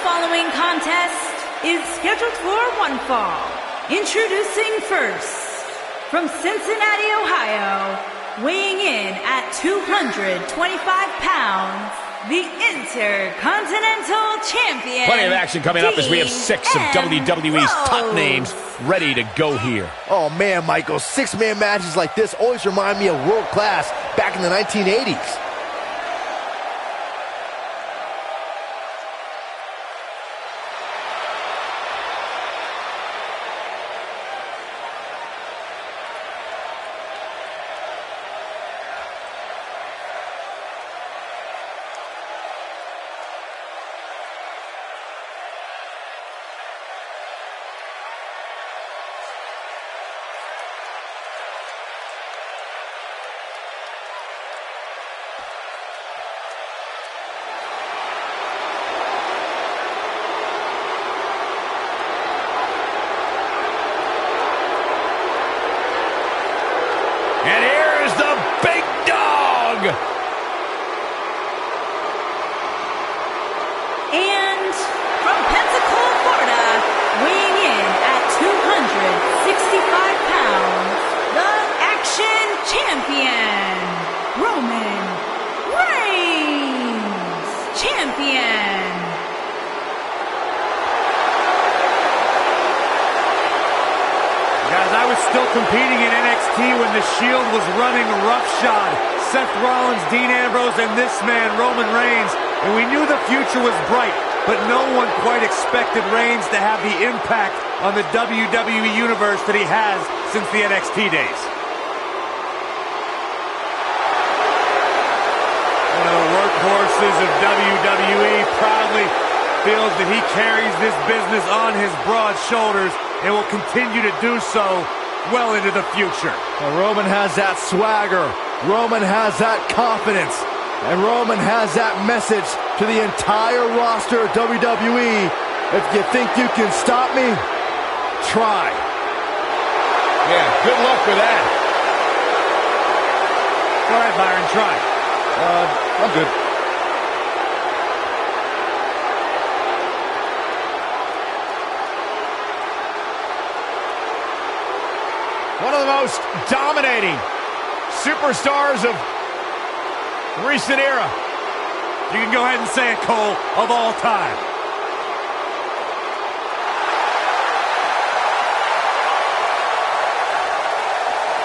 following contest is scheduled for one fall. Introducing first, from Cincinnati, Ohio, weighing in at 225 pounds, the Intercontinental Champion. Plenty of action coming up as we have 6 of WWE's top names ready to go here. Oh man, Michael, 6-man matches like this always remind me of world class back in the 1980s. And here's the big dog. And from Pensacola, Florida, weighing in at 265 pounds, the Action Champion, Roman Reigns. Champion. Guys, I was still competing in NXT when the Shield was running roughshod. Seth Rollins, Dean Ambrose, and this man, Roman Reigns. And we knew the future was bright, but no one quite expected Reigns to have the impact on the WWE Universe that he has since the NXT days. One of the workhorses of WWE proudly feels that he carries this business on his broad shoulders and will continue to do so well into the future. Well, Roman has that swagger, Roman has that confidence, and Roman has that message to the entire roster of WWE. If you think you can stop me, try. Yeah, good luck with that. Go ahead, Byron, try. I'm good. One of the most dominating superstars of recent era. You can go ahead and say it, Cole, of all time.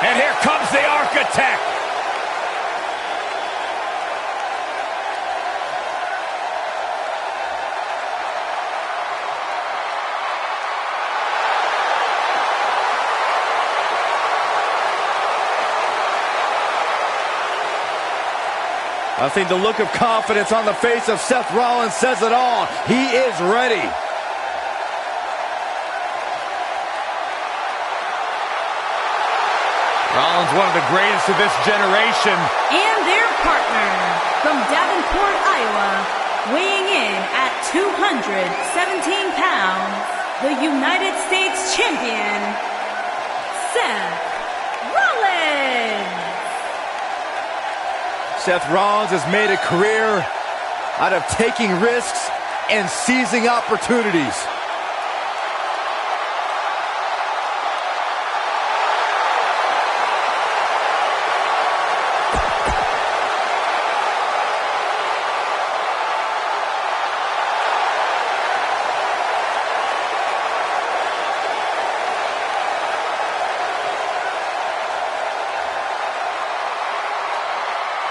And here comes the Architect. I think the look of confidence on the face of Seth Rollins says it all. He is ready. Rollins, one of the greatest of this generation. And their partner, from Davenport, Iowa, weighing in at 217 pounds, the United States Champion, Seth Rollins. Seth Rollins has made a career out of taking risks and seizing opportunities.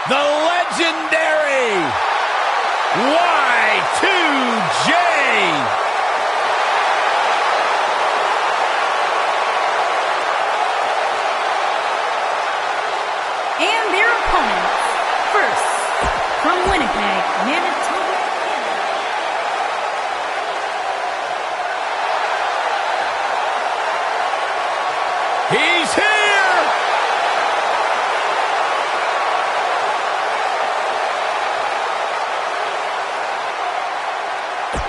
The legendary Y2J. And their opponents, first, from Winnipeg, Manitoba, He's here.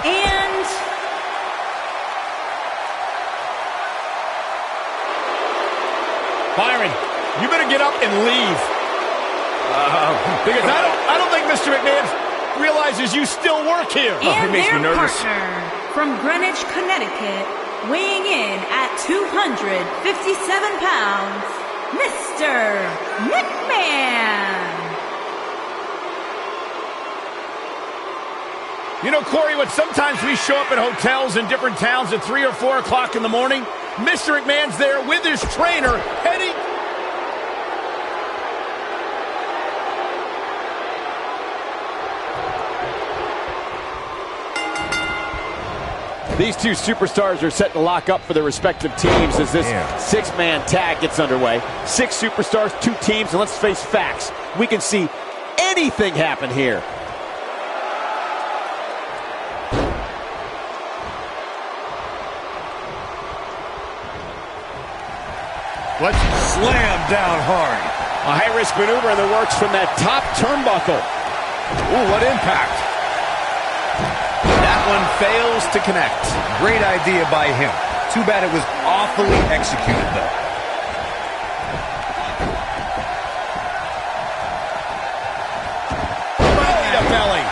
and Byron, you better get up and leave. Because I don't think Mr. McMahon's realizes you still work here. And it makes me their nervous. partner from Greenwich, Connecticut, weighing in at 257 pounds, Mr. McMahon. You know, Corey, when sometimes we show up at hotels in different towns at 3 or 4 o'clock in the morning, Mr. McMahon's there with his trainer heading... These two superstars are set to lock up for their respective teams as this six-man tag gets underway. 6 superstars, 2 teams, and let's face facts. We can see anything happen here. Let's slam down hard. A high-risk maneuver in the works from that top turnbuckle. Ooh, what impact. That one fails to connect. Great idea by him. Too bad it was awfully executed, though. Belly to belly.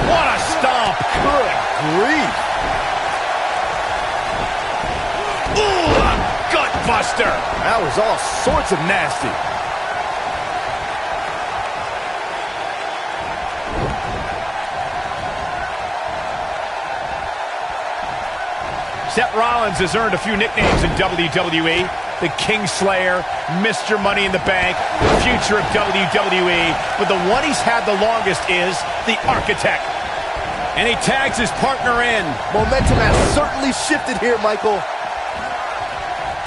What a stomp. Good grief. Ooh, a gut buster. That was all sorts of nasty. Seth Rollins has earned a few nicknames in WWE. The Kingslayer, Mr. Money in the Bank, the future of WWE. But the one he's had the longest is the Architect. And he tags his partner in. Momentum has certainly shifted here, Michael.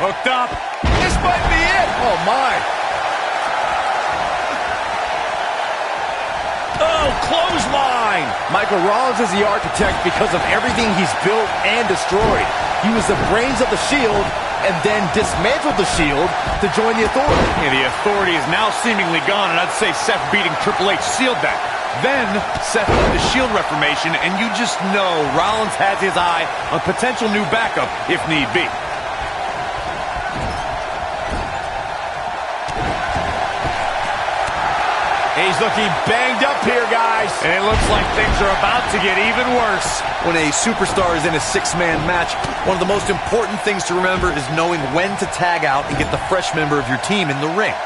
Hooked up. This might be it. Oh, my. Oh, clothesline. Michael Rollins is the Architect because of everything he's built and destroyed. He was the brains of the Shield and then dismantled the Shield to join the Authority. Yeah, the Authority is now seemingly gone, and I'd say Seth beating Triple H sealed that. Then Seth led the Shield Reformation, and you just know Rollins has his eye on potential new backup if need be. He's looking banged up here, guys. And it looks like things are about to get even worse. When a superstar is in a 6-man match, one of the most important things to remember is knowing when to tag out and get the fresh member of your team in the ring.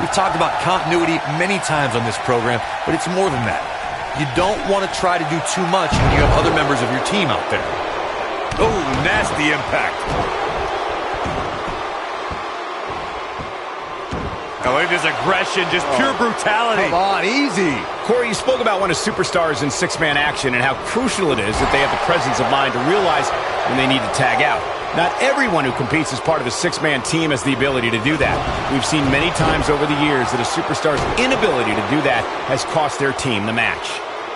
We've talked about continuity many times on this program, but it's more than that. You don't want to try to do too much when you have other members of your team out there. Oh, nasty impact. Oh, look at his aggression, just pure brutality. Come on, easy. Corey, you spoke about when a superstar is in 6-man action and how crucial it is that they have the presence of mind to realize when they need to tag out. Not everyone who competes as part of a 6-man team has the ability to do that. We've seen many times over the years that a superstar's inability to do that has cost their team the match.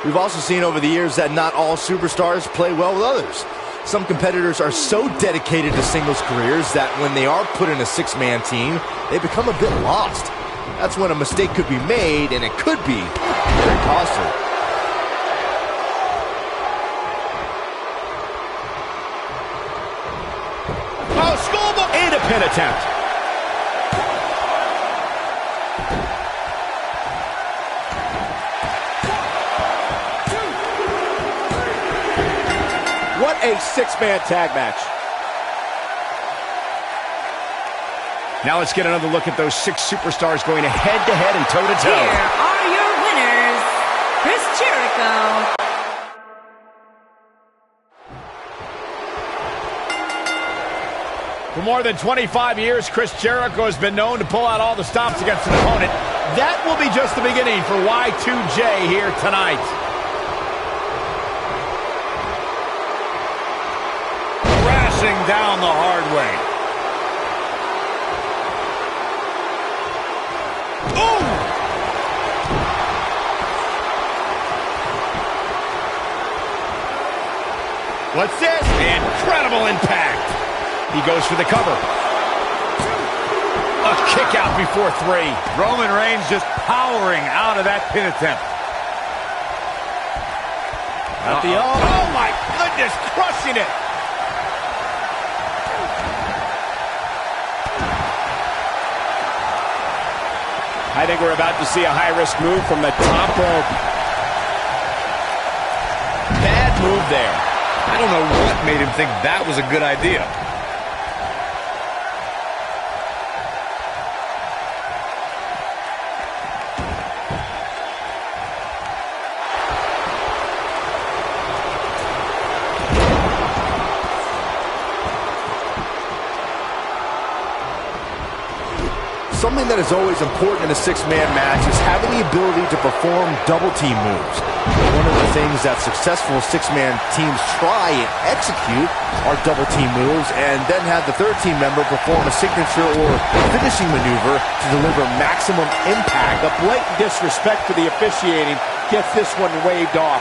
We've also seen over the years that not all superstars play well with others. Some competitors are so dedicated to singles careers that when they are put in a 6-man team, they become a bit lost. That's when a mistake could be made, and it could be very costly. Oh, schoolbook and a pin attempt. What a 6-man tag match. Now let's get another look at those 6 superstars going head-to-head and toe-to-toe. Here are your winners, Chris Jericho. For more than 25 years, Chris Jericho has been known to pull out all the stops against an opponent. That will be just the beginning for Y2J here tonight. Crashing down the hard way. Ooh! What's this? Incredible impact. He goes for the cover. A kick out before 3. Roman Reigns just powering out of that pin attempt. Oh my goodness, crushing it. think we're about to see a high-risk move from the top rope. Bad move there. I don't know what made him think that was a good idea. Something that is always important in a six-man match is having the ability to perform double-team moves. One of the things that successful six-man teams try and execute are double-team moves, and then have the third team member perform a signature or finishing maneuver to deliver maximum impact. The blatant disrespect to the officiating gets this one waved off.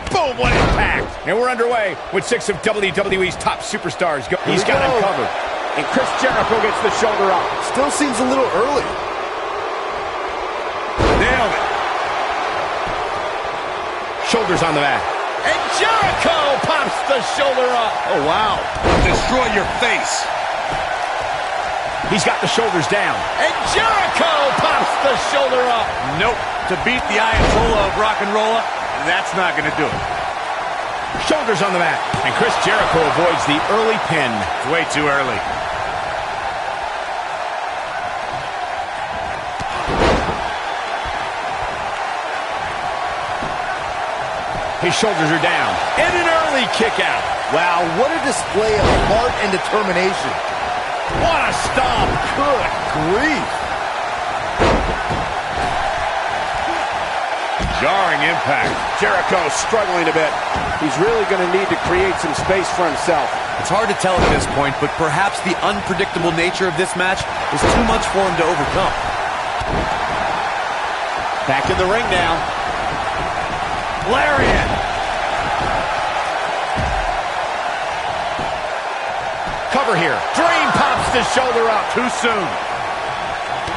Boom, what impact! And we're underway with 6 of WWE's top superstars. He's got him covered. And Chris Jericho gets the shoulder up. Still seems a little early. Nailed it. Shoulders on the mat. And Jericho pops the shoulder up. Oh, wow. Destroy your face. He's got the shoulders down. And Jericho pops the shoulder up. Nope. To beat the Ayatollah of rock and roll, that's not going to do it. Shoulders on the mat. And Chris Jericho avoids the early pin. It's way too early. His shoulders are down. And an early kick out. Wow, what a display of heart and determination. What a stomp. Good grief. Jarring impact. Jericho struggling a bit. He's really going to need to create some space for himself. It's hard to tell at this point, but perhaps the unpredictable nature of this match was too much for him to overcome. Back in the ring now. Lariat. Cover here. Dream pops the shoulder up. Too soon.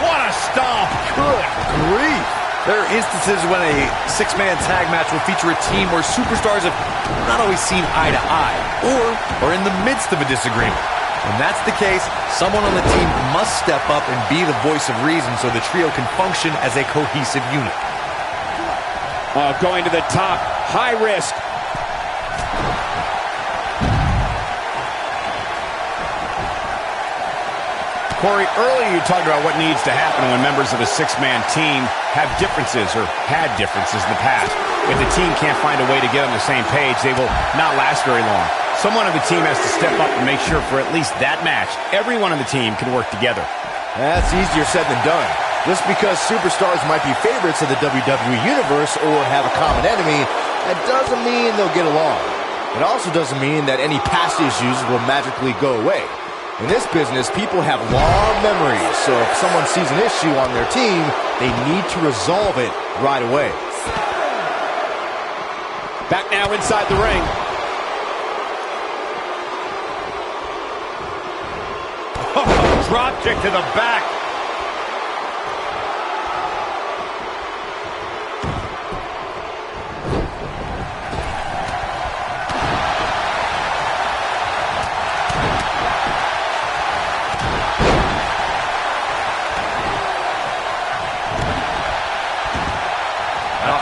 What a stomp. Good grief. There are instances when a six-man tag match will feature a team where superstars have not always seen eye to eye, or are in the midst of a disagreement. When that's the case, someone on the team must step up and be the voice of reason so the trio can function as a cohesive unit. Going to the top, high risk. Corey, earlier you talked about what needs to happen when members of a six-man team have differences or had differences in the past. If the team can't find a way to get on the same page, they will not last very long. Someone on the team has to step up and make sure for at least that match, everyone on the team can work together. That's easier said than done. Just because superstars might be favorites of the WWE Universe or have a common enemy, that doesn't mean they'll get along. It also doesn't mean that any past issues will magically go away. In this business, people have long memories, so if someone sees an issue on their team, they need to resolve it right away. Back now inside the ring. Drop kick to the back.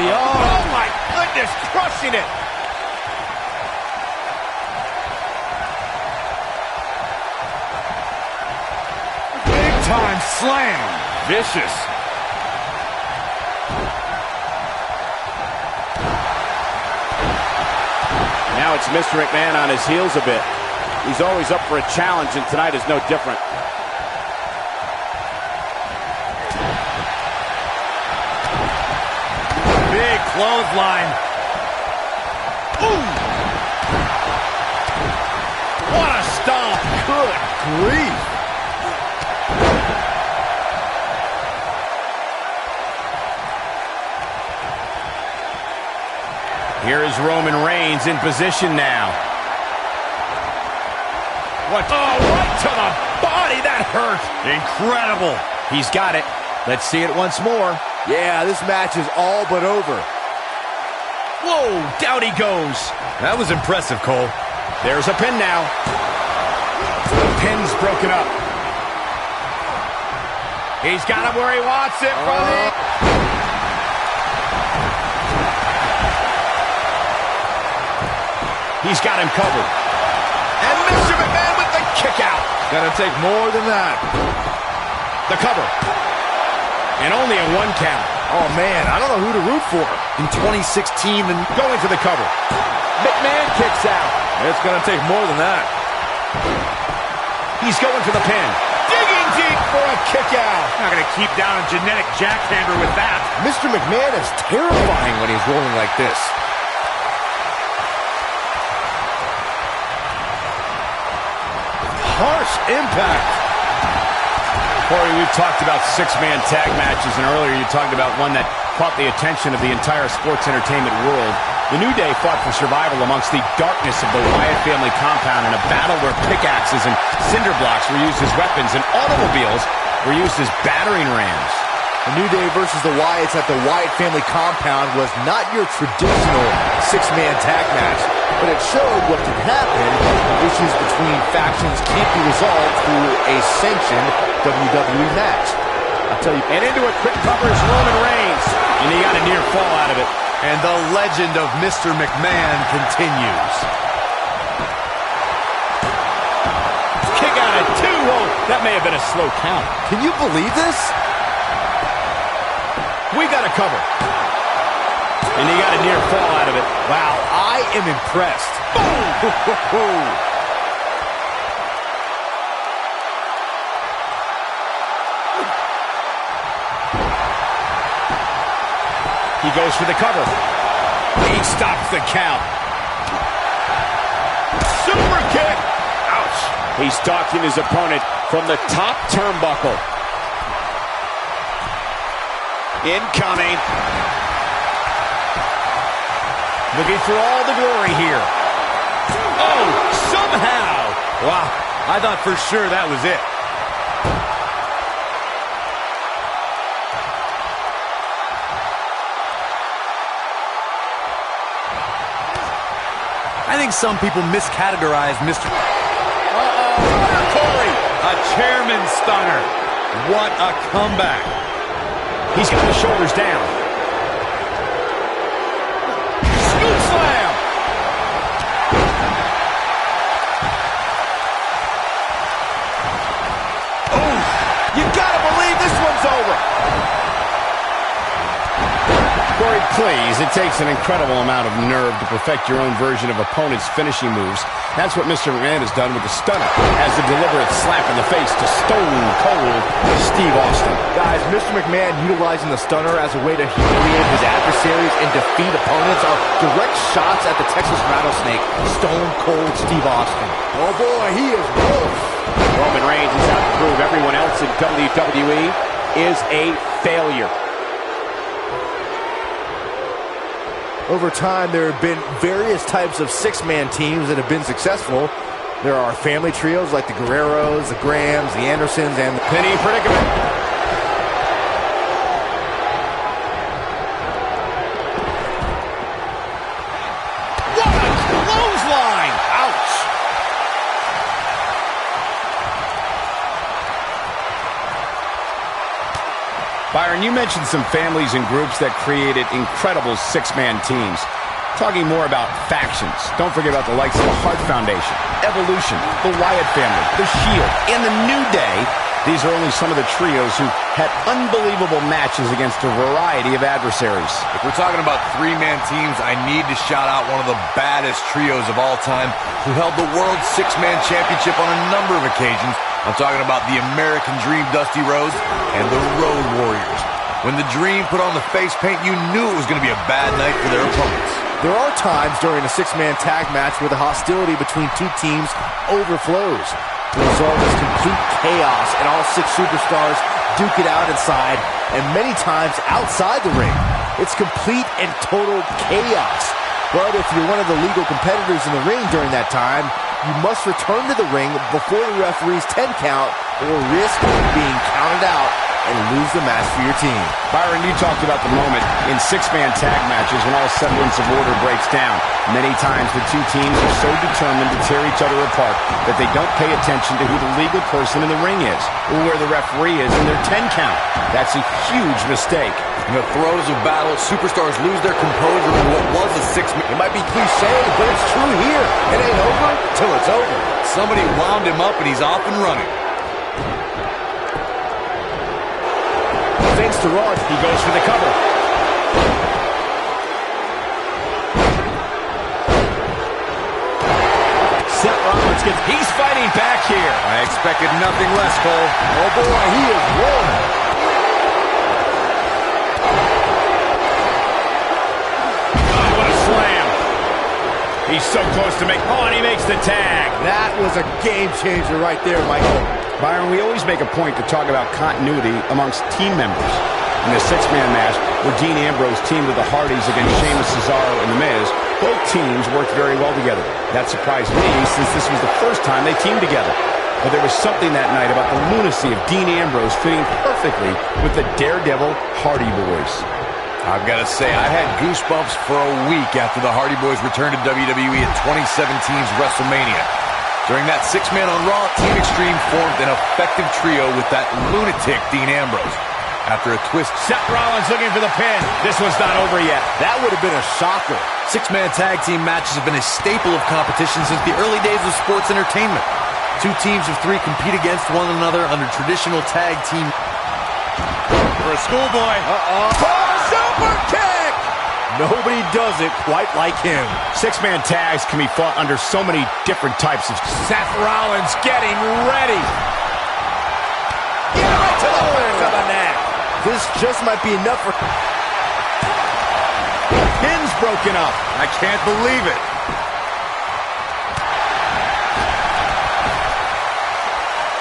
Oh my goodness, crushing it. Big time slam. Vicious. Now it's Mr. McMahon on his heels a bit. He's always up for a challenge, and tonight is no different. Big clothesline. Ooh. What a stomp. Good grief. Here is Roman Reigns in position now. What? Oh, right to the body. That hurt. Incredible. He's got it. Let's see it once more. Yeah, this match is all but over. Whoa, down he goes. That was impressive, Cole. There's a pin now. The pin's broken up. He's got him where he wants it, brother. He's got him covered. And Mr. McMahon with the kick out. Gonna take more than that. The cover. And only a 1 count. Oh, man, I don't know who to root for. In 2016, the Going for the cover. McMahon kicks out. It's gonna take more than that. He's going for the pin. Digging deep for a kick out. Not going to keep down a genetic jackhammer with that. Mr. McMahon is terrifying when he's rolling like this. Harsh impact. Corey, we've talked about 6-man tag matches, and earlier you talked about one that caught the attention of the entire sports entertainment world. The New Day fought for survival amongst the darkness of the Wyatt family compound in a battle where pickaxes and cinder blocks were used as weapons and automobiles were used as battering rams. The New Day versus the Wyatts at the Wyatt family compound was not your traditional 6-man tag match, but it showed what can happen when issues between factions can't be resolved through a sanctioned WWE match. I'll tell you. And into a quick cover is Roman Reigns. And he got a near fall out of it. And the legend of Mr. McMahon continues. Kick out at 2. Oh, that may have been a slow count. Can you believe this? We got a cover. And he got a near fall out of it. Wow, I am impressed. Boom! He goes for the cover. He stops the count. Super kick. Ouch. He's stalking his opponent from the top turnbuckle. Incoming. Looking for all the glory here. Oh, somehow. Wow, I thought for sure that was it. I think some people miscategorize Mr. Corey. A chairman stunner. What a comeback. He's got the shoulders down. Scoop slam. Oh, you gotta believe this one's over. Corey, please, it takes an incredible amount of nerve to perfect your own version of opponent's finishing moves. That's what Mr. McMahon has done with the stunner, as a deliberate slap in the face to Stone Cold Steve Austin. Guys, Mr. McMahon utilizing the stunner as a way to humiliate his adversaries and defeat opponents are direct shots at the Texas Rattlesnake, Stone Cold Steve Austin. Oh boy, he is wolf. Roman Reigns is out to prove everyone else in WWE is a failure. Over time, there have been various types of 6-man teams that have been successful. There are family trios like the Guerreros, the Grahams, the Andersons, and the Penny predicament. What a clothesline! Ouch! Byron, you mentioned some families and groups that created incredible 6-man teams. Talking more about factions, don't forget about the likes of the Hart Foundation, Evolution, the Wyatt family, the Shield, and the New Day. These are only some of the trios who had unbelievable matches against a variety of adversaries. If we're talking about 3-man teams, I need to shout out one of the baddest trios of all time who held the World 6-Man Championship on a number of occasions. I'm talking about the American Dream Dusty Rhodes and the Road Warriors. When the Dream put on the face paint, you knew it was going to be a bad night for their opponents. There are times during a 6-man tag match where the hostility between two teams overflows. The result is complete chaos, and all 6 superstars duke it out inside, and many times outside the ring. It's complete and total chaos. But if you're one of the legal competitors in the ring during that time, you must return to the ring before the referee's 10 count or risk being counted out and lose the match for your team. Byron, you talked about the moment in six-man tag matches when all semblance of order breaks down. Many times the two teams are so determined to tear each other apart that they don't pay attention to who the legal person in the ring is or where the referee is in their 10 count. That's a huge mistake. In the throes of battle, superstars lose their composure in what was a six-man. It might be cliche, but it's true here. It ain't over till it's over. Somebody wound him up and he's off and running. Thanks to Rollins, he goes for the cover. Seth Rollins he's fighting back here. I expected nothing less, Cole. Oh boy, he is rolling. Oh, what a slam. He's so close to make, and he makes the tag. That was a game changer right there, Michael. Byron, we always make a point to talk about continuity amongst team members. In the six-man match, where Dean Ambrose teamed with the Hardys against Sheamus, Cesaro, and The Miz, both teams worked very well together. That surprised me, since this was the first time they teamed together. But there was something that night about the lunacy of Dean Ambrose fitting perfectly with the Daredevil Hardy Boys. I've got to say, I had goosebumps for a week after the Hardy Boys returned to WWE at 2017's WrestleMania. During that six-man on Raw, Team Extreme formed an effective trio with that lunatic Dean Ambrose. After a twist, Seth Rollins looking for the pin. This one's not over yet. That would have been a shocker. Six-man tag team matches have been a staple of competition since the early days of sports entertainment. Two teams of three compete against one another under traditional tag team. For a schoolboy. Super kick! Nobody does it quite like him. Six-man tags can be fought under so many different types of... Seth Rollins getting ready. Get right to the back of the neck. This just might be enough for... Pin's broken up. I can't believe it.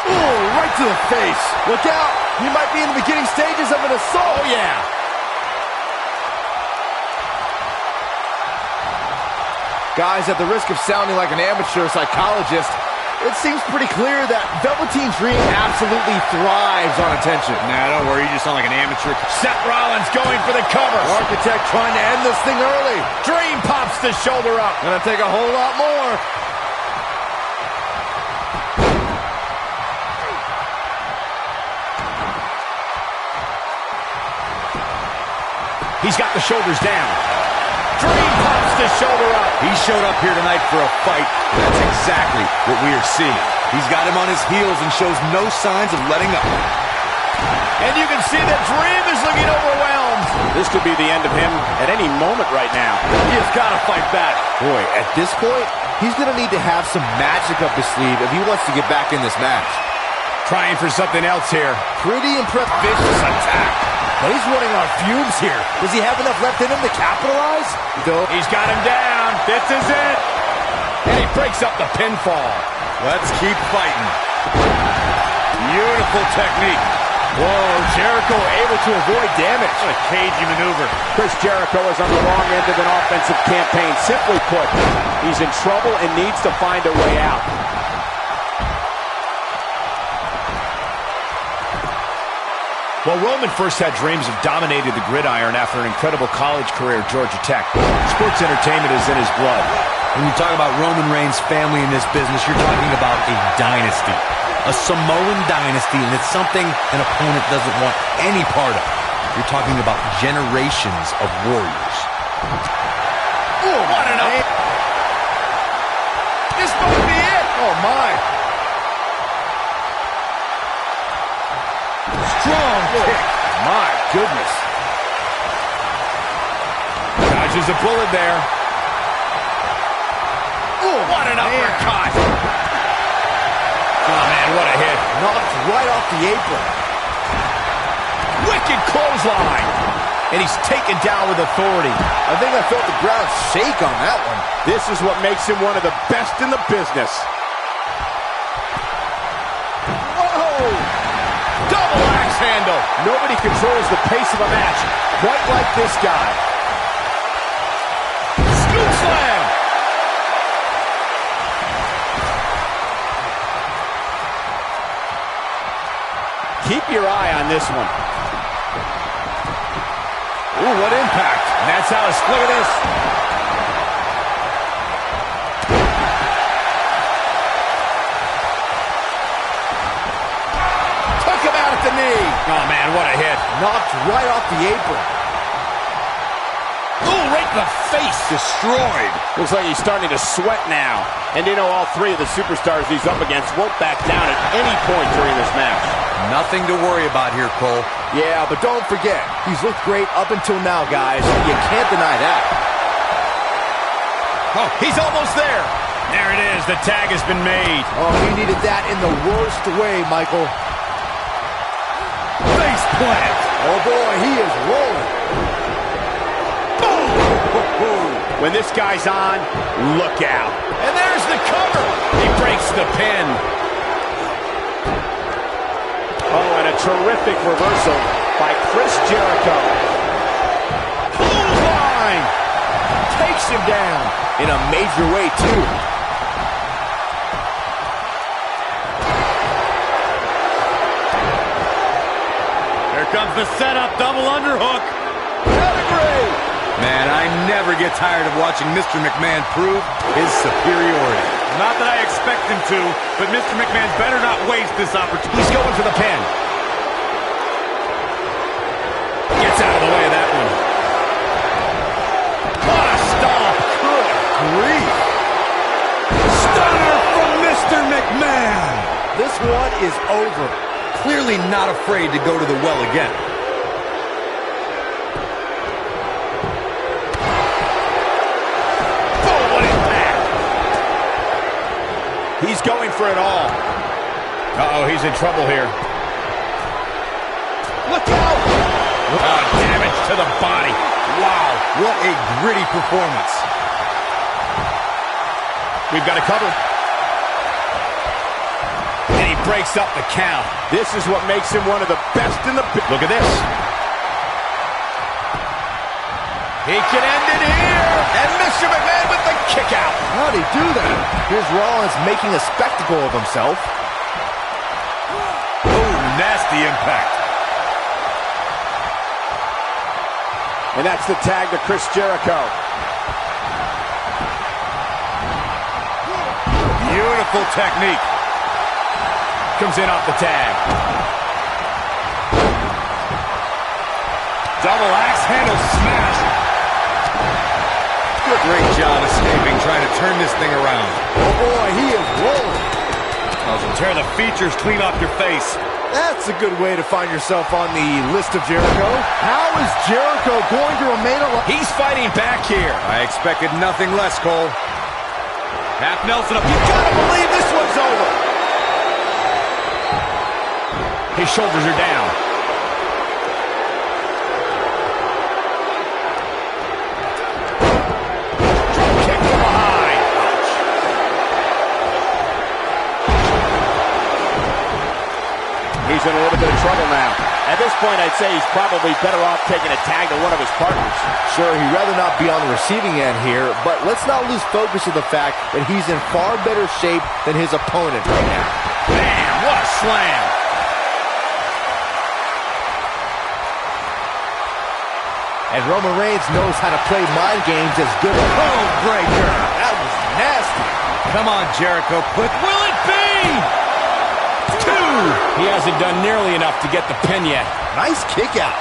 Ooh, right to the face. Look out. He might be in the beginning stages of an assault. Oh, yeah. Guys, at the risk of sounding like an amateur psychologist, it seems pretty clear that Velveteen Dream absolutely thrives on attention. Nah, don't worry, you just sound like an amateur. Seth Rollins going for the cover. Architect trying to end this thing early. Dream pops the shoulder up. Gonna take a whole lot more. He's got the shoulders down. Dream pops the shoulder up. He showed up here tonight for a fight. That's exactly what we are seeing. He's got him on his heels and shows no signs of letting up. And you can see that Dream is looking overwhelmed. This could be the end of him at any moment right now. He has got to fight back. Boy, at this point, he's gonna need to have some magic up his sleeve if he wants to get back in this match. Trying for something else here. Pretty impressive. Vicious attack. But he's running on fumes here. Does he have enough left in him to capitalize? He's got him down. This is it. And he breaks up the pinfall. Let's keep fighting. Beautiful technique. Whoa, Jericho able to avoid damage. What a cagey maneuver. Chris Jericho is on the wrong end of an offensive campaign. Simply put, he's in trouble and needs to find a way out. Well, Roman first had dreams of dominating the gridiron after an incredible college career at Georgia Tech. Sports entertainment is in his blood. When you talk about Roman Reigns' family in this business, you're talking about a dynasty. A Samoan dynasty, and it's something an opponent doesn't want any part of. You're talking about generations of warriors. Ooh, what an up! This might be it! Oh, my. Strong kick. My goodness. Dodges a bullet there. Ooh, what an uppercut. Oh, man, what a hit. Knocked right off the apron. Wicked clothesline. And he's taken down with authority. I think I felt the ground shake on that one. This is what makes him one of the best in the business. Whoa! Double axe handle. Nobody controls the pace of a match quite like this guy. Scoop your eye on this one. Ooh, what impact. And that's how it's, look at this. Took him out at the knee. Oh, man, what a hit. Knocked right off the apron. Ooh, right in the face. Destroyed. Looks like he's starting to sweat now. And you know all three of the superstars he's up against won't back down at any point during this match. Nothing to worry about here, Cole. Yeah, but don't forget, he's looked great up until now, guys. You can't deny that. Oh, he's almost there. There it is. The tag has been made. Oh, he needed that in the worst way, Michael. Face plant. Oh, boy, he is rolling. When this guy's on, look out. And there's the cover. He breaks the pin. Oh, and a terrific reversal by Chris Jericho. Clothesline. Takes him down in a major way, too. Here comes the setup, double underhook. Pedigree. Man, I never get tired of watching Mr. McMahon prove his superiority. Not that I expect him to, but Mr. McMahon better not waste this opportunity. He's going for the pin. Gets out of the way of that one. What a stomp. Good grief. Stunner from Mr. McMahon. This one is over. Clearly not afraid to go to the well again. He's going for it all. Uh-oh, he's in trouble here. Look out! Oh, damage to the body. Wow, what a gritty performance. We've got a cover. And he breaks up the count. This is what makes him one of the best in the business. Look at this. He can end it here. And Mr. McMahon with the kick out. How'd he do that? Here's Rollins making a spectacle of himself. Oh, nasty impact. And that's the tag to Chris Jericho. Beautiful technique. Comes in off the tag. Double axe handle smash. Great job escaping, trying to turn this thing around. Oh boy, he is rolling. Tear the features clean off your face. That's a good way to find yourself on the list of Jericho. How is Jericho going to remain alive? He's fighting back here. I expected nothing less, Cole. Half Nelson up. You gotta believe this one's over. His shoulders are down. He's in a little bit of trouble now. At this point, I'd say he's probably better off taking a tag to one of his partners. Sure, he'd rather not be on the receiving end here, but let's not lose focus of the fact that he's in far better shape than his opponent right now. Man, what a slam. And Roman Reigns knows how to play mind games as good as Code breaker. That was nasty. Come on, Jericho, quick. Will it be? Two. He hasn't done nearly enough to get the pin yet. Nice kick out.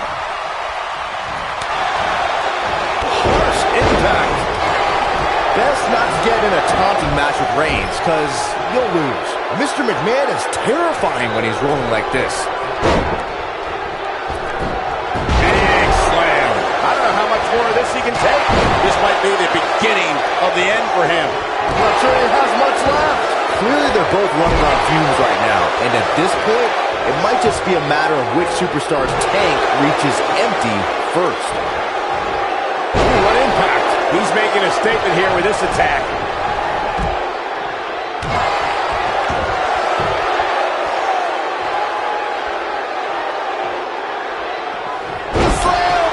Harsh impact. Best not to get in a taunting match with Reigns, because you'll lose. Mr. McMahon is terrifying when he's rolling like this. Big slam. I don't know how much more of this he can take. This might be the beginning of the end for him. I'm not sure he has much left. Clearly, they're both running on fumes right now, and at this point, it might just be a matter of which superstar's tank reaches empty first. Ooh, what impact. He's making a statement here with this attack. Slam!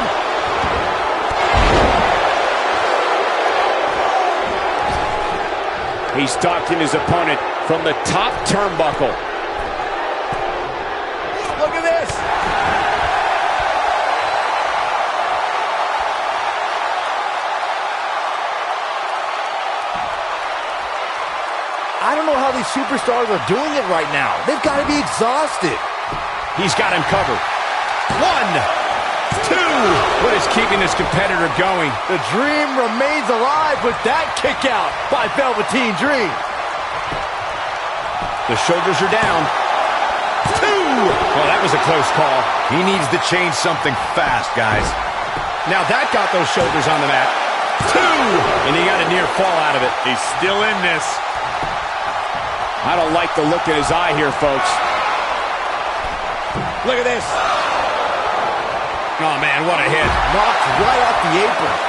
He's stalking his opponent from the top turnbuckle. Look at this! I don't know how these superstars are doing it right now. They've got to be exhausted. He's got him covered. 1, 2. What is keeping this competitor going? The Dream remains alive with that kick out by Velveteen Dream. The shoulders are down. 2. Well, that was a close call. He needs to change something fast, guys. Now that got those shoulders on the mat. 2. And he got a near fall out of it. He's still in this. I don't like the look in his eye here, folks. Look at this. Oh, man, what a hit. Knocked right off the apron.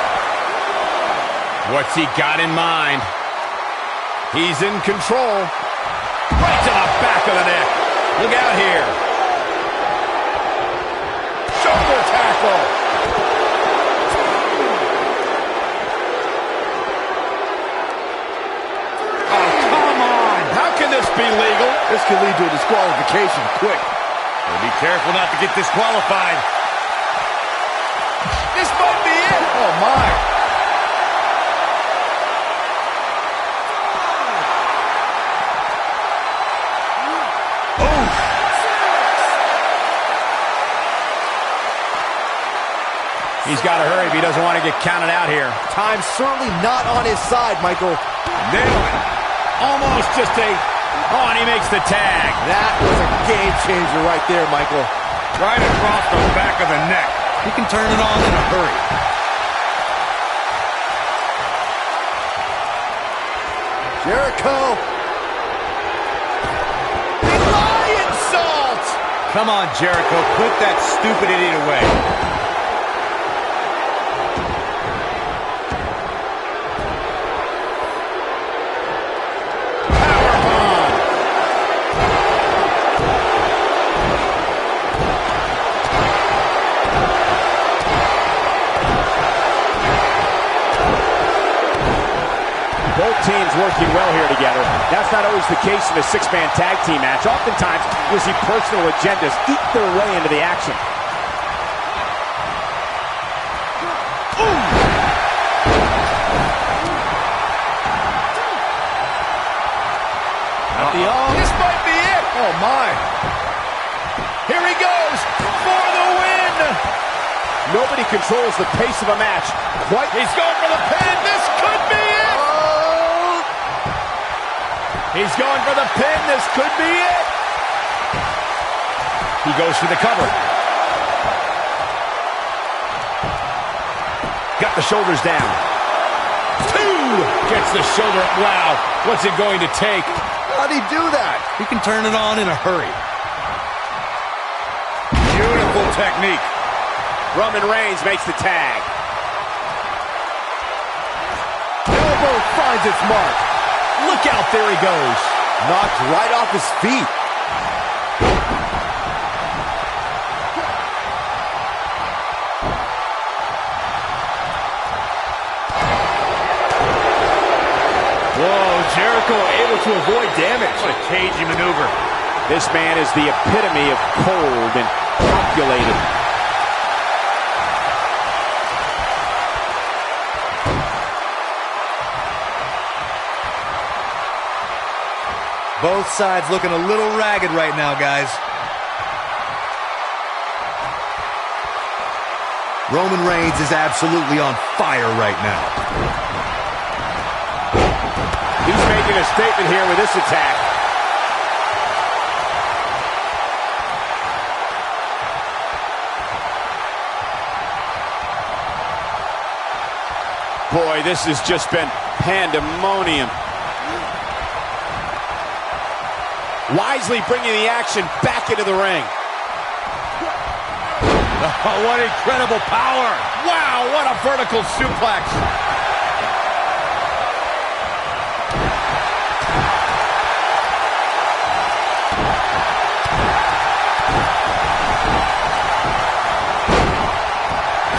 What's he got in mind? He's in control. Right to the back of the neck. Look out here. Shoulder tackle. Oh, come on. How can this be legal? This could lead to a disqualification quick. Well, be careful not to get disqualified. This might be it. Oh, my. He's got to hurry if he doesn't want to get counted out here. Time's certainly not on his side, Michael. Nailed it. Almost just a... Oh, and he makes the tag. That was a game changer right there, Michael. Right across the back of the neck. He can turn it on in a hurry. Jericho. The lion salt. Come on, Jericho. Put that stupid idiot away. Both teams working well here together. That's not always the case in a six-man tag team match. Oftentimes, you'll see personal agendas eat their way into the action. This might be it. Oh, my. Here he goes for the win. Nobody controls the pace of a match quite. He's going for the pin. This could be it. Oh. He's going for the pin. This could be it. He goes for the cover. Got the shoulders down. 2. Gets the shoulder. Wow. What's it going to take? How'd he do that? He can turn it on in a hurry. Beautiful technique. Roman Reigns makes the tag. Elbow finds its mark. Look out. There he goes. Knocked right off his feet. Whoa, Jericho able to avoid damage. What a cagey maneuver. This man is the epitome of cold and calculated. Both sides looking a little ragged right now, guys. Roman Reigns is absolutely on fire right now. He's making a statement here with this attack. Boy, this has just been pandemonium. Wisely bringing the action back into the ring. Oh, what incredible power. Wow, what a vertical suplex.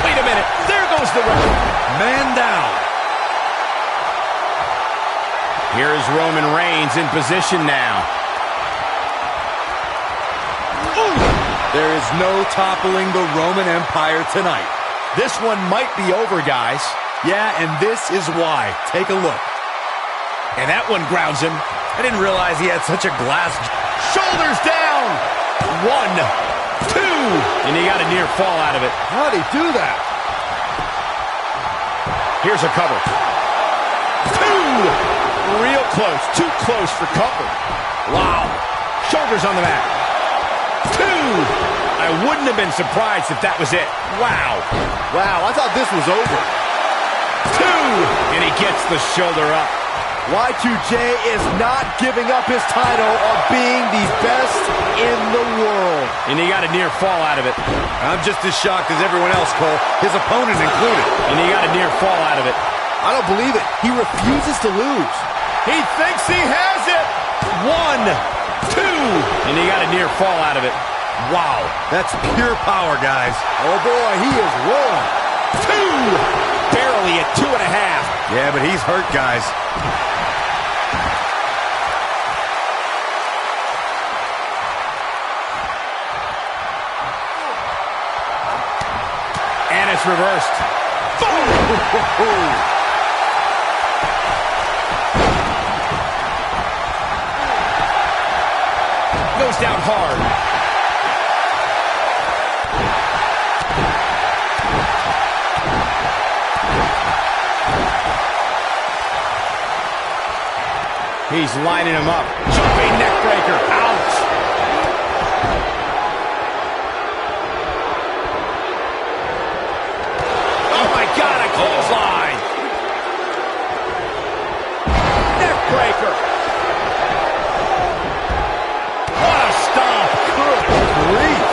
Wait a minute. There goes the ref. Man down. Here is Roman Reigns in position now. There is no toppling the Roman Empire tonight. This one might be over, guys. Yeah, and this is why. Take a look. And that one grounds him. I didn't realize he had such a glass. Shoulders down. 1, 2. And he got a near fall out of it. How'd he do that? Here's a cover. 2. Real close. Too close for cover. Wow. Shoulders on the mat. 2. I wouldn't have been surprised if that was it. Wow. Wow, I thought this was over. 2. And he gets the shoulder up. Y2J is not giving up his title of being the best in the world. And he got a near fall out of it. I'm just as shocked as everyone else, Cole, his opponent included. And he got a near fall out of it. I don't believe it. He refuses to lose. He thinks he has it. 1, 2. And he got a near fall out of it. Wow, that's pure power, guys. Oh boy, he is rolling. 2. Barely at 2.5. Yeah, but he's hurt, guys. And it's reversed. Boom! Goes down hard. He's lining him up. Jumping neck breaker. Ouch. Oh my God, a clothesline. Neck breaker. What a stomp. Good grief.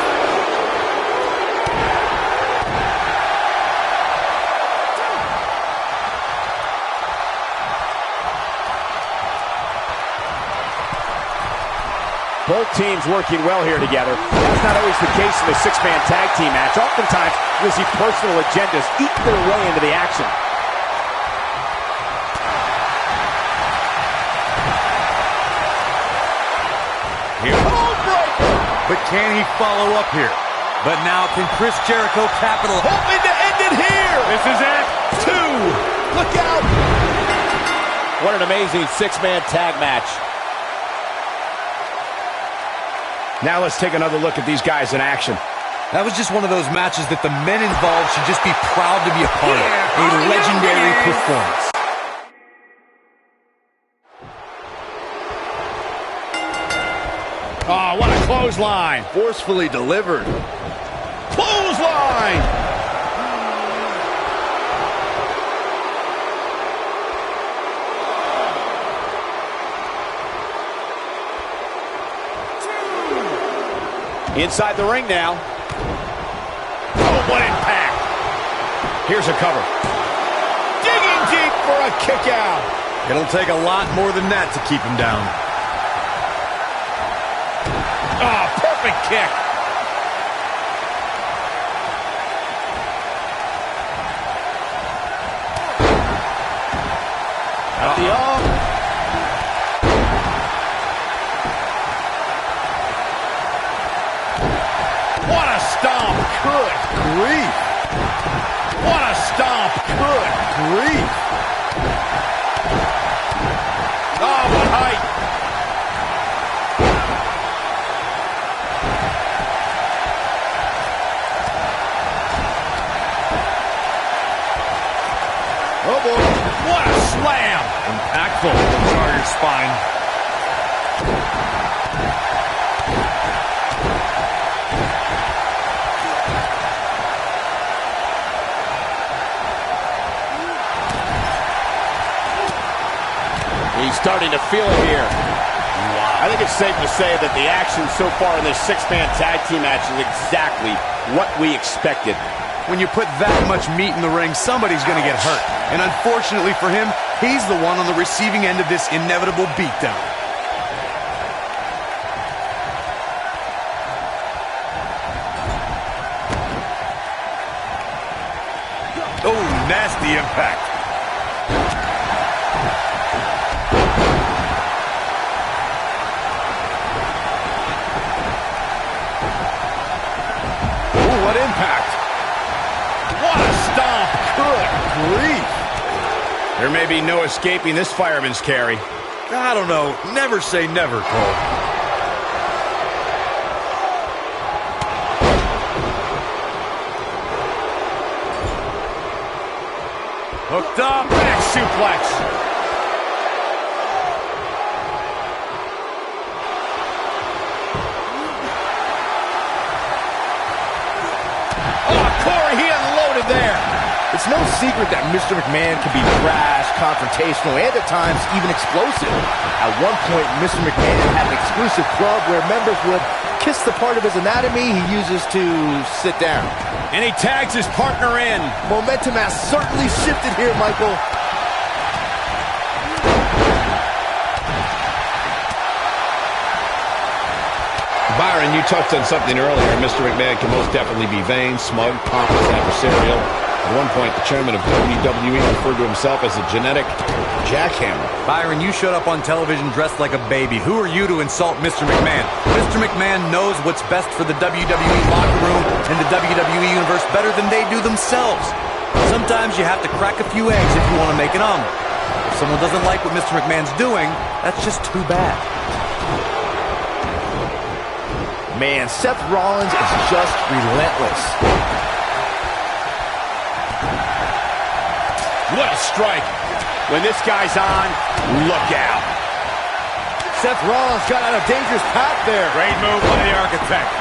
Both teams working well here together. That's not always the case in a six-man tag team match. Oftentimes, you'll see personal agendas eat their way into the action. Here. But can he follow up here? But now can Chris Jericho capitalize? Hoping to end it here. This is it. 2. Look out. What an amazing six-man tag match. Now let's take another look at these guys in action. That was just one of those matches that the men involved should just be proud to be a part of. A legendary performance. Oh, what a clothesline. Forcefully delivered. Clothesline. Inside the ring now. Oh, what impact. Here's a cover. Digging deep for a kick out. It'll take a lot more than that to keep him down. Oh, perfect kick. At the arm. What a stomp. Good grief. What a stomp. Good grief. Oh, what height. Oh boy. What a slam. Impactful. Target spine. He's starting to feel it here. I think it's safe to say that the action so far in this six-man tag team match is exactly what we expected. When you put that much meat in the ring, somebody's going to get hurt. And unfortunately for him, he's the one on the receiving end of this inevitable beatdown. Oh, nasty impact. Ooh, what impact. What a stomp. Good grief. There may be no escaping this fireman's carry. I don't know. Never say never, Cole. Hooked up. Back suplex. Oh, Corey, he unloaded there. It's no secret that Mr. McMahon can be brash, confrontational, and at times even explosive. At one point, Mr. McMahon had an exclusive club where members would kiss the part of his anatomy he uses to sit down. And he tags his partner in. Momentum has certainly shifted here, Michael. Byron, you touched on something earlier. Mr. McMahon can most definitely be vain, smug, pompous, adversarial. At one point, the chairman of WWE referred to himself as a genetic jackhammer. Byron, you showed up on television dressed like a baby. Who are you to insult Mr. McMahon? Mr. McMahon knows what's best for the WWE locker room and the WWE universe better than they do themselves. Sometimes you have to crack a few eggs if you want to make an omelet. If someone doesn't like what Mr. McMahon's doing, that's just too bad. Man, Seth Rollins is just relentless. What a strike. When this guy's on, look out. Seth Rollins got on a dangerous path there. Great move by the Architect.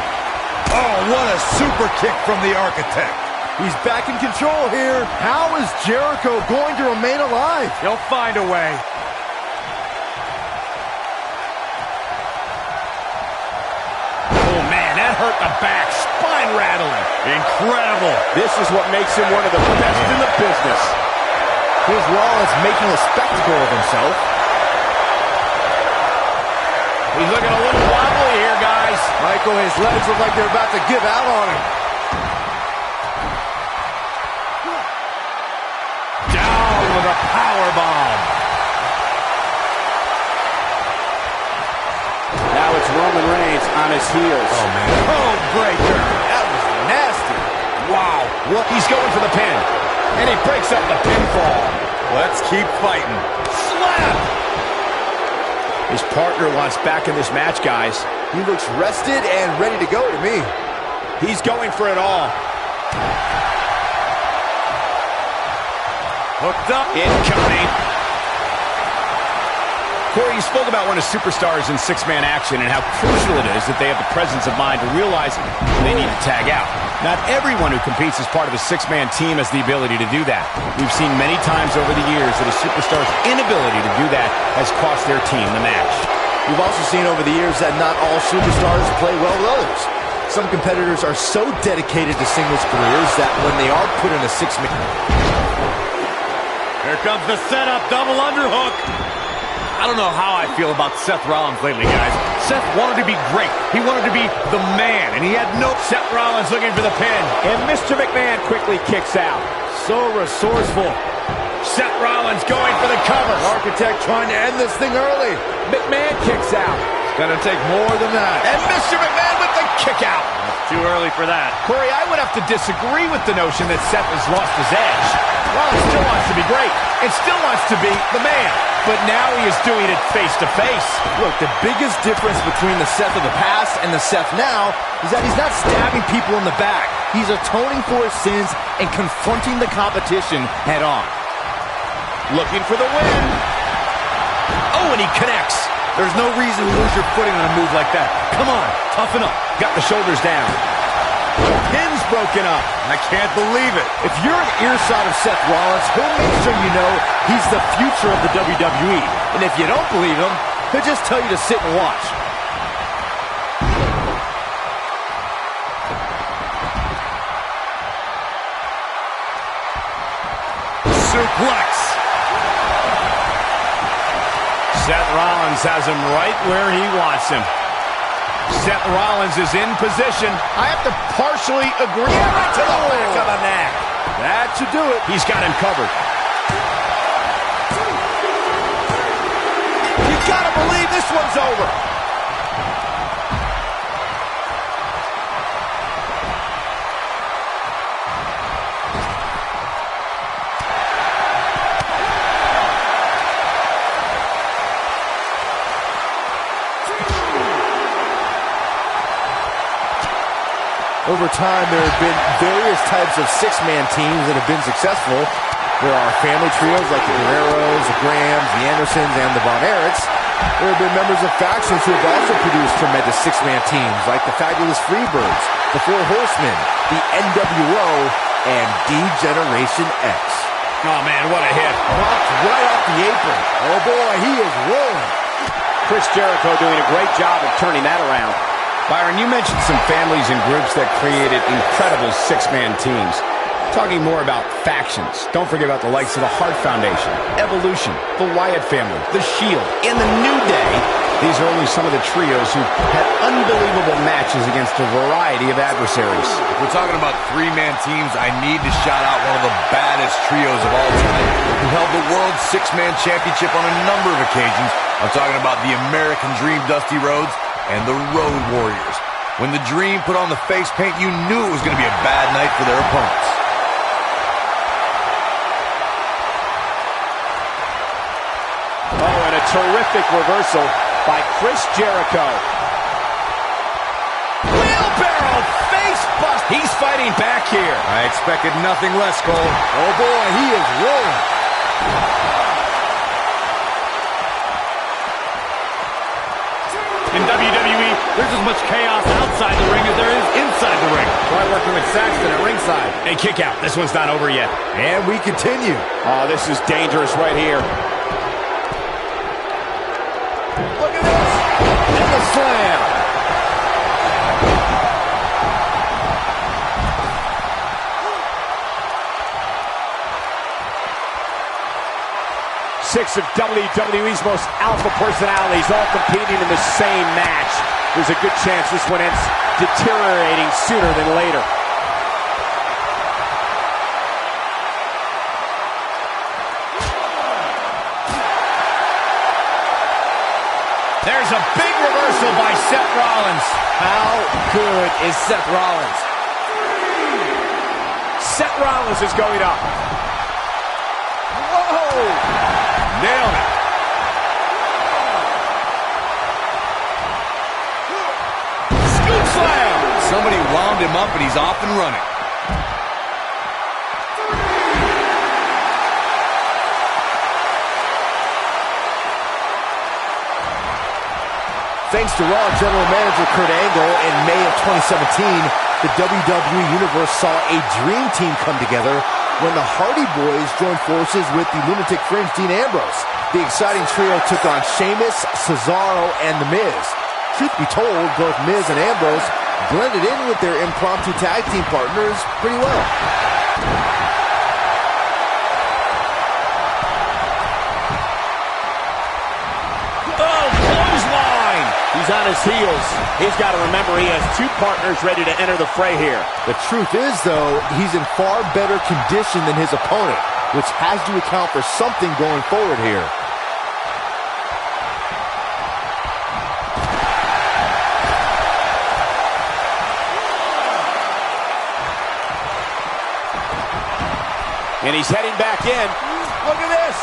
Oh, what a super kick from the Architect. He's back in control here. How is Jericho going to remain alive? He'll find a way. Oh, man, that hurt the back. Spine rattling. Incredible. This is what makes him one of the best in the business. Here's Rollins making a spectacle of himself. He's looking a little wobbly here, guys. Michael, his legs look like they're about to give out on him. Down with a powerbomb. Now it's Roman Reigns on his heels. Oh, man. Code breaker. That was nasty. Wow. What? He's going for the pin. And he breaks up the pinfall. Let's keep fighting. Slap! His partner wants back in this match, guys. He looks rested and ready to go to me. He's going for it all. Hooked up. Incoming. Corey, you spoke about when a superstar is in six-man action and how crucial it is that they have the presence of mind to realize when they need to tag out. Not everyone who competes as part of a six-man team has the ability to do that. We've seen many times over the years that a superstar's inability to do that has cost their team the match. We've also seen over the years that not all superstars play well with others. Some competitors are so dedicated to singles careers that when they are put in a six-man... Here comes the setup. Double underhook. I don't know how I feel about Seth Rollins lately, guys. Seth wanted to be great. He wanted to be the man, and he had no... Seth Rollins looking for the pin. And Mr. McMahon quickly kicks out. So resourceful. Seth Rollins going for the cover. Architect trying to end this thing early. McMahon kicks out. It's going to take more than that. And Mr. McMahon with the kick out. Too early for that. Corey, I would have to disagree with the notion that Seth has lost his edge. Rollins still wants to be great and still wants to be the man. But now he is doing it face to face. Look, the biggest difference between the Seth of the past and the Seth now is that he's not stabbing people in the back. He's atoning for his sins and confronting the competition head on. Looking for the win. Oh, and he connects. There's no reason to lose your footing on a move like that. Come on, toughen up. Got the shoulders down. Pin's broken up. I can't believe it. If you're an earshot of Seth Rollins, he'll make sure you know he's the future of the WWE. And if you don't believe him, he'll just tell you to sit and watch. Suplex. Seth Rollins has him right where he wants him. Seth Rollins is in position. I have to partially agree. Right to the back of the neck. That should do it. He's got him covered. You gotta believe this one's over. Over time, there have been various types of six-man teams that have been successful. There are family trios like the Guerreros, the Grahams, the Andersons, and the Von Erichs. There have been members of factions who have also produced tremendous six-man teams like the Fabulous Freebirds, the Four Horsemen, the NWO, and D-Generation X. Oh, man, what a hit. Knocked right off the apron. Oh, boy, he is rolling. Chris Jericho doing a great job of turning that around. Byron, you mentioned some families and groups that created incredible six-man teams. Talking more about factions, don't forget about the likes of the Hart Foundation, Evolution, the Wyatt family, the Shield, and the New Day. These are only some of the trios who had unbelievable matches against a variety of adversaries. If we're talking about three-man teams, I need to shout out one of the baddest trios of all time who held the World Six-Man Championship on a number of occasions. I'm talking about the American Dream, Dusty Rhodes, and the Road Warriors. When the Dream put on the face paint, you knew it was going to be a bad night for their opponents. Oh, and a terrific reversal by Chris Jericho. Wheelbarrow face bust. He's fighting back here. I expected nothing less, Cole. Oh, boy, he is rolling. In WWE, there's as much chaos outside the ring as there is inside the ring. Try working with Saxton at ringside. Hey, kick out. This one's not over yet. And we continue. Oh, this is dangerous right here. Look at this. And the slam. Six of WWE's most alpha personalities all competing in the same match. There's a good chance this one ends deteriorating sooner than later. There's a big reversal by Seth Rollins. How good is Seth Rollins? Seth Rollins is going up. Whoa! Nailed it. Scoop slam! Somebody wound him up and he's off and running. Thanks to Raw General Manager Kurt Angle, in May of 2017, the WWE Universe saw a dream team come together when the Hardy Boys joined forces with the Lunatic Fringe Dean Ambrose. The exciting trio took on Sheamus, Cesaro, and The Miz. Truth be told, both Miz and Ambrose blended in with their impromptu tag team partners pretty well. He's on his heels. He's got to remember he has two partners ready to enter the fray here. The truth is, though, he's in far better condition than his opponent, which has to account for something going forward here. And he's heading back in. Look at this.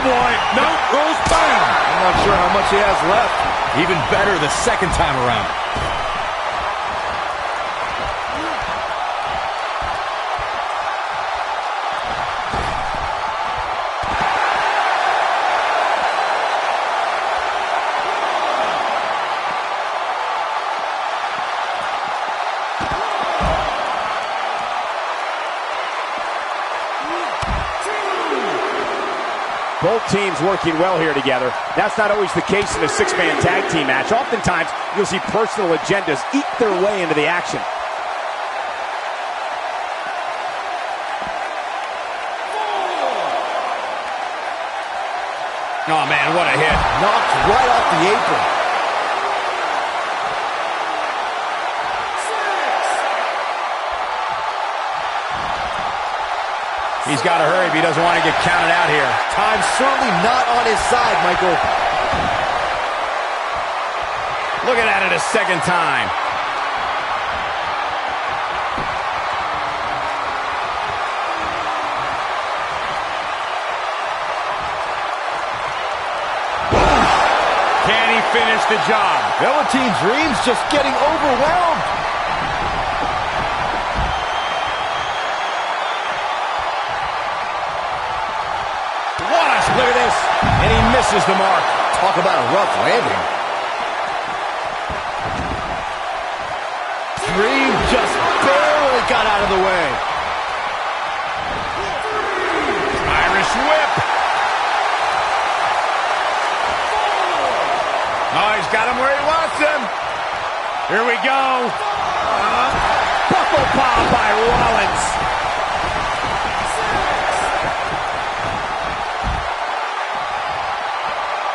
Boy, no, goes bam. I'm not sure how much he has left. Even better the second time around. Both teams working well here together. That's not always the case in a six-man tag team match. Oftentimes, you'll see personal agendas eat their way into the action. Oh, man, what a hit. Knocked right off the apron. He's got to hurry if he doesn't want to get counted out here. Time's certainly not on his side, Michael. Looking at it a second time. Can he finish the job. Velveteen Dream's just getting overwhelmed. Look at this. And he misses the mark. Talk about a rough landing. Dream just barely got out of the way. Irish whip. Oh, he's got him where he wants him. Here we go. Buckle pop by Rollins.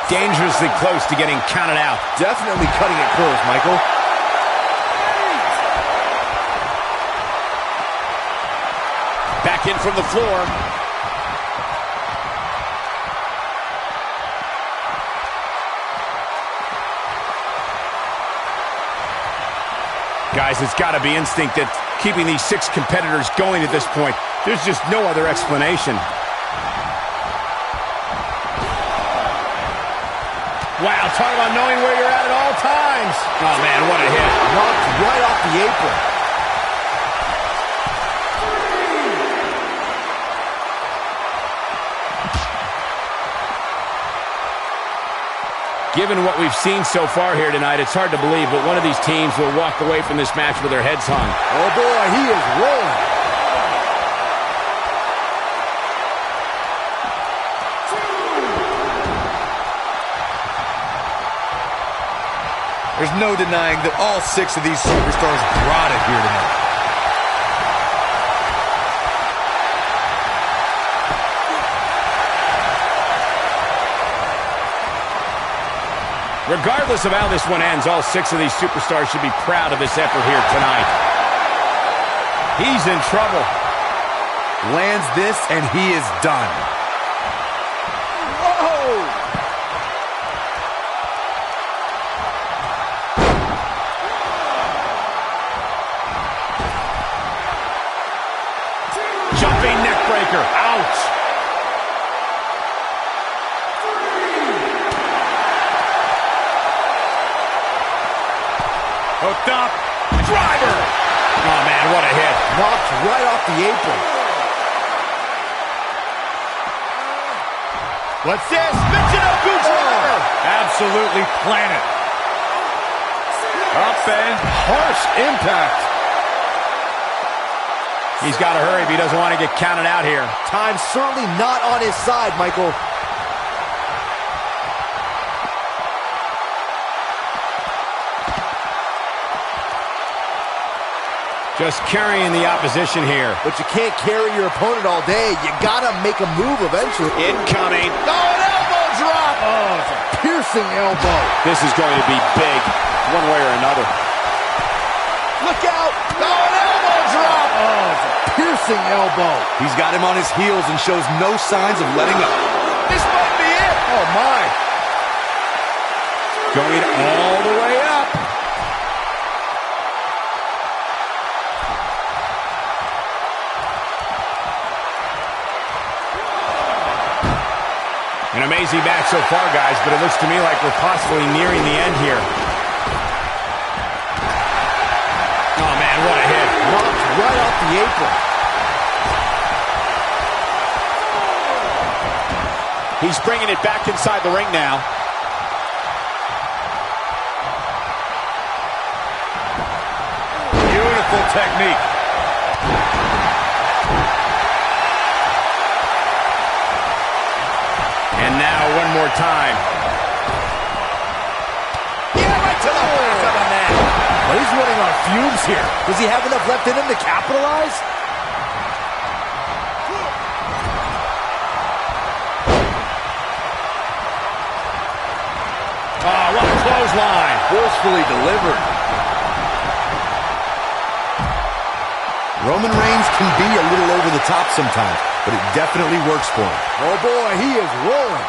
Dangerously close to getting counted out. Definitely cutting it close, Michael. Back in from the floor. Guys, it's got to be instinct that keeping these 6 competitors going at this point. There's just no other explanation. Wow, talk about knowing where you're at all times. Oh, man, what a hit. Knocked right off the apron. Given what we've seen so far here tonight, it's hard to believe, but one of these teams will walk away from this match with their heads hung. Oh, boy, he is rolling. There's no denying that all 6 of these superstars brought it here tonight. Regardless of how this one ends, all 6 of these superstars should be proud of this effort here tonight. He's in trouble. Lands this, and he is done. Whoa! Jumping neck breaker. Ouch. Hooked up. Driver. Oh, man, what a hit. Knocked right off the apron. What's this? Michinoku driver. Absolutely planet. Up and Harsh impact. He's got to hurry if he doesn't want to get counted out here. Time's certainly not on his side, Michael. Just carrying the opposition here. But you can't carry your opponent all day. You gotta make a move eventually. Incoming. Oh, an elbow drop. Oh, it's a piercing elbow. This is going to be big, one way or another. Look out! Oh, an elbow drop. Oh, it's a piercing elbow. He's got him on his heels and shows no signs of letting up. This might be it. Oh, my. Going all the way up. An amazing match so far, guys, but it looks to me like we're possibly nearing the end here. Oh, man, what a hit. Knocked right off the apron. He's bringing it back inside the ring now. beautiful technique. And now one more time. Yeah, right to the back of the net. Well, he's running on fumes here. Does he have enough left in him to capitalize? Oh, what a clothesline. Forcefully delivered. Roman Reigns can be a little over the top sometimes, but it definitely works for him. Oh boy, he is rolling.